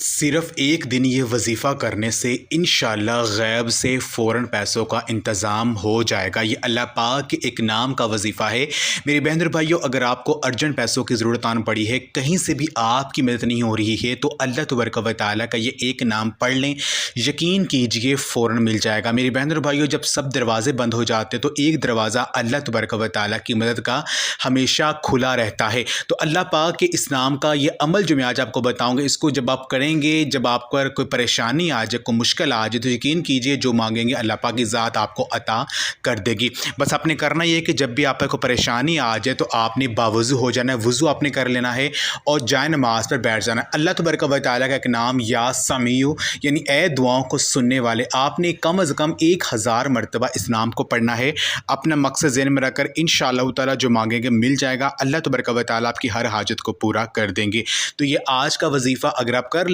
صرف ایک دن یہ وظیفہ کرنے سے انشاءاللہ غیب سے فوراً پیسوں کا انتظام ہو جائے گا۔ یہ اللہ پاک کے ایک نام کا وظیفہ ہے۔ میری بہن اور بھائیو، اگر آپ کو ارجنٹ پیسوں کی ضرورت آن پڑی ہے، کہیں سے بھی آپ کی مدد نہیں ہو رہی ہے، تو اللہ تبارک و تعالیٰ کا یہ ایک نام پڑھ لیں، یقین کیجئے فوراً مل جائے گا۔ میری بہن اور بھائیو، جب سب دروازے بند ہو جاتے تو ایک دروازہ اللہ تبارک و تعالیٰ کی مدد کا ہمیشہ کھلا رہتا ہے۔ تو اللہ پاک کے اس نام کا یہ عمل جو میں آج آپ کو بتاؤں گا، اس کو جب آپ کریں گے، جب آپ کو کوئی پریشانی آ جائے، کوئی مشکل آ جائے، تو یقین کیجئے جو مانگیں گے اللہ پاک کی ذات آپ کو عطا کر دے گی۔ بس آپ نے کرنا یہ ہے کہ جب بھی آپ کو پریشانی آ جائے تو آپ نے باوضو ہو جانا ہے، وضو آپ نے کر لینا ہے اور جائے نماز پر بیٹھ جانا ہے۔ اللہ تبارک و تعالیٰ کا ایک نام یا سمیع، یعنی اے دعاؤں کو سننے والے، آپ نے کم از کم 1000 مرتبہ اس نام کو پڑھنا ہے۔ اپنا مقصد ذہن میں رکھ کر انشاءاللہ تعالیٰ جو مانگیں گے مل جائے گا۔ اللہ تبارک و تعالیٰ آپ کی ہر حاجت کو پورا کر دیں گے۔ تو یہ آج کا وظیفہ اگر آپ کر لیں